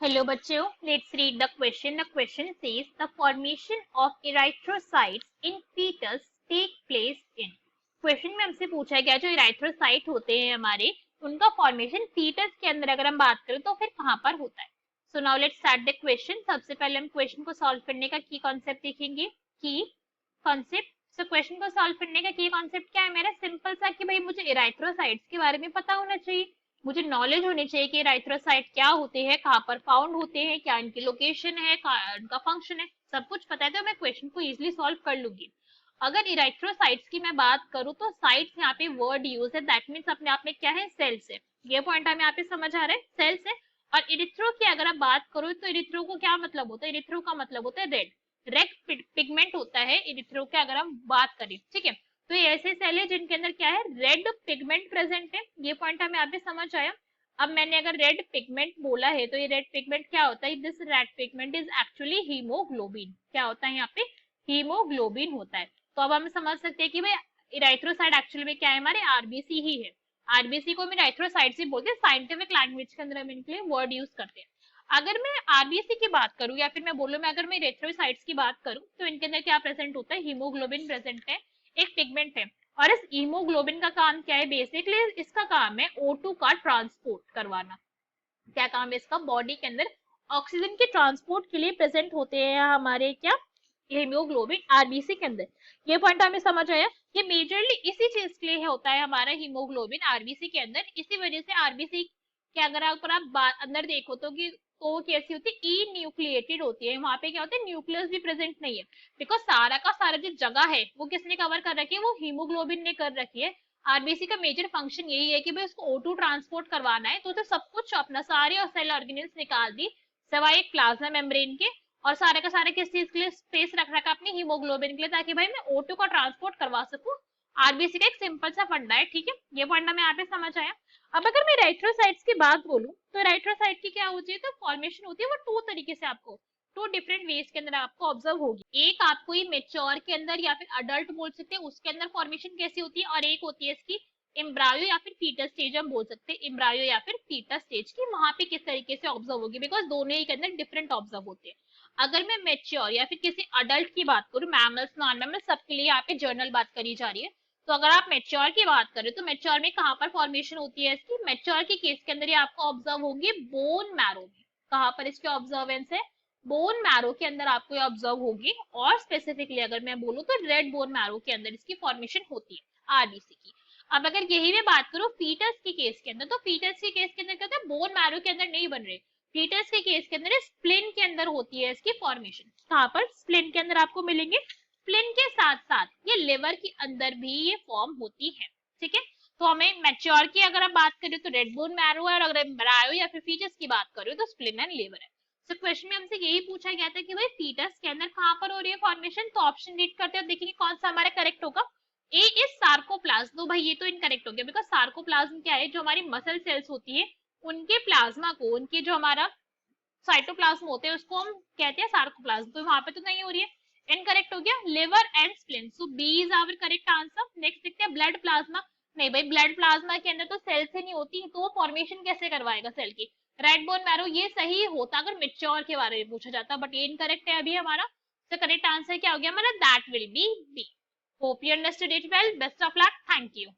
Hello बच्चों, let's read the question. The question says the formation of erythrocytes in fetus take place in. Question में हमसे पूछा गया जो इराइथ्रोसाइट होते हैं हमारे उनका फॉर्मेशन फीटस के अंदर अगर हम बात करें तो फिर कहाँ पर होता है. So now let's start the question. सबसे पहले हम क्वेश्चन को सॉल्व करने का की कॉन्सेप्ट देखेंगे. की कॉन्सेप्ट. सो क्वेश्चन को सॉल्व करने का की कॉन्सेप्ट क्या है मेरा? सिंपल सा कि भाई मुझे इराइथ्रोसाइट्स के बारे में पता होना चाहिए. मुझे नॉलेज होनी चाहिए कि इराइथ्रोसाइट क्या होते हैं, कहाँ पर फाउंड होते हैं, क्या इनकी लोकेशन है, इनका फंक्शन है, सब कुछ पता है तो मैं क्वेश्चन को इजीली सॉल्व कर लूंगी. अगर इराइथ्रोसाइट्स की मैं बात करूं तो साइट्स यहाँ पे वर्ड यूज है, दैट मीन्स अपने आप में क्या है? सेल्स है. ये पॉइंट हमें यहाँ पे समझ आ रहा है, सेल्स है. और इरिथ्रो की अगर आप बात करो तो इरिथ्रो को क्या मतलब होता है? इरिथ्रो का मतलब होता है रेड. रेड पिगमेंट होता है इरिथ्रो के अगर हम बात करें. ठीक है, तो ये ऐसे सेल है जिनके अंदर क्या है? रेड पिगमेंट प्रेजेंट है. ये पॉइंट हमें यहाँ पे समझ आया. अब मैंने अगर रेड पिगमेंट बोला है तो ये रेड पिगमेंट क्या होता है? This red pigment is actually haemoglobin. क्या होता है यहाँ पे? हीमोग्लोबिन होता है. तो अब हम समझ सकते हैं कि भाई इराइथ्रोसाइट एक्चुअली में क्या है? हमारे आरबीसी ही है. आरबीसी को हम इराइथ्रोसाइट्स ही बोलते हैं, साइंटिफिक लैंग्वेज के अंदर हम इनके लिए वर्ड यूज करते हैं. अगर मैं आरबीसी की बात करूं या फिर मैं बोलूं मैं अगर मैं इराइथ्रोसाइट्स की बात करूं तो इनके अंदर क्या प्रेजेंट होता है? हीमोग्लोबिन प्रेजेंट है, एक पिगमेंट है. और इस हीमोग्लोबिन का काम क्या है? बेसिकली इसका काम है O2 का ट्रांसपोर्ट करवाना. क्या काम है इसका? बॉडी के अंदर ऑक्सीजन के ट्रांसपोर्ट के लिए प्रेजेंट होते हैं हमारे क्या? हीमोग्लोबिन आरबीसी के अंदर. ये पॉइंट हमें समझ आया. ये मेजरली इसी चीज के लिए होता है हमारा हीमोग्लोबिन आरबीसी के अंदर. इसी वजह से आरबीसी के अगर आप अंदर देखो तो कैसी होती है? ई न्यूक्लिएटेड होती है. वहां पे क्या होता है? न्यूक्लियस भी प्रेजेंट नहीं है. बिकॉज सारा का सारा जो जगह है वो किसने कवर कर रखी है? वो हीमोग्लोबिन ने कर रखी है. आरबीसी का मेजर फंक्शन यही है कि भाई उसको O2 ट्रांसपोर्ट करवाना है. तो सब कुछ अपना सारे और सेल ऑर्गेनेल्स निकाल दी सिवाय एक प्लाज्मा मेम्ब्रेन के. और सारे का सारे किस चीज के लिए स्पेस रख रखा अपनी? हीमोग्लोबिन के लिए, ताकि भाई मैं O2 का ट्रांसपोर्ट करवा सकूं. आरबीसी का एक सिंपल सा फंडा है. ठीक है, ये फंडा में यहाँ पे समझ आया. अब अगर मैं इराइथ्रोसाइट्स की बात बोलूं तो इराइथ्रोसाइट की क्या होती है? तो फॉर्मेशन होती है वो टू तरीके से, आपको टू डिफरेंट वेज के अंदर आपको ऑब्जर्व होगी. एक आपको ये मेच्योर के अंदर या फिर अडल्ट बोल सकते हैं, उसके अंदर फॉर्मेशन कैसी होती है. और एक होती है इसकी एम्ब्रायो या फिर फीटस स्टेज, हम बोल सकते हैं एम्ब्रायो या फिर फीटस स्टेज की. वहां पे किस तरीके से ऑब्जर्व होगी, बिकॉज दोनों ही के अंदर डिफरेंट ऑब्जर्व होते हैं. अगर मैं मेच्योर या फिर किसी अडल्ट की बात करूं, मैमल्स नॉन मैमल्स सबके लिए यहाँ पे जर्नल बात करी जा रही है. तो अगर आप मेच्योर की बात करें तो मेच्योर में कहाँ पर फॉर्मेशन होती है इसकी? मेच्योर के केस के अंदर ये आपको ऑब्जर्व होगी बोन मैरो में. कहाँ पर इसकी ऑब्जर्वेंस है? बोन मैरो के अंदर आपको ये ऑब्जर्व होगी. और स्पेसिफिकली अगर मैं बोलूँ तो रेड बोन मैरो के अंदर इसकी फॉर्मेशन होती है आरबीसी की. अब अगर यही मैं बात करूँ फीटस के केस के अंदर, तो फीटस के केस के अंदर क्या होता है? बोन मैरो के अंदर नहीं बन रहे. फीटस के केस के अंदर स्प्लिन के अंदर होती है इसकी फॉर्मेशन. कहाँ पर? स्प्लिन के अंदर आपको मिलेंगे. स्प्लिन के साथ साथ ये लिवर के अंदर भी ये फॉर्म होती है. ठीक है, तो हमें मैच्योर की अगर हम बात करें तो रेड बोन मैरो है, और अगर एम्ब्रायो या फिर फीटस की बात करें तो स्प्लिन एंड लिवर है. तो क्वेश्चन में हमसे यही पूछा गया था कि भाई फीटस के अंदर कहाँ पर हो रही है फॉर्मेशन. तो ऑप्शन रीड करते हैं, देखेंगे कौन सा हमारा करेक्ट होगा. ए इज सार्कोप्लाज्म. तो भाई ये तो इनकरेक्ट हो गया, बिकॉज सार्कोप्लाज्म क्या है? जो हमारी मसल सेल्स होती है उनके प्लाज्मा को, उनके जो हमारा साइटोप्लाज्म होते हैं उसको हम कहते हैं सार्कोप्लाज्म. तो वहां पे तो नहीं हो रही है, इनकरेक्ट हो गया. Liver and spleen, so B is our correct answer. Next देखते हैं ब्लड प्लाज्मा. नहीं भाई, ब्लड प्लाज्मा के अंदर तो सेल्स ही नहीं होती, तो वो फॉर्मेशन कैसे करवाएगा सेल की? Red bone marrow. ये सही होता अगर मेच्योर के बारे में पूछा जाता, बट ये इनकरेक्ट है अभी हमारा. तो करेक्ट आंसर क्या हो गया हमारा? That will be B. Hope you understood it well. Best of luck. Thank you.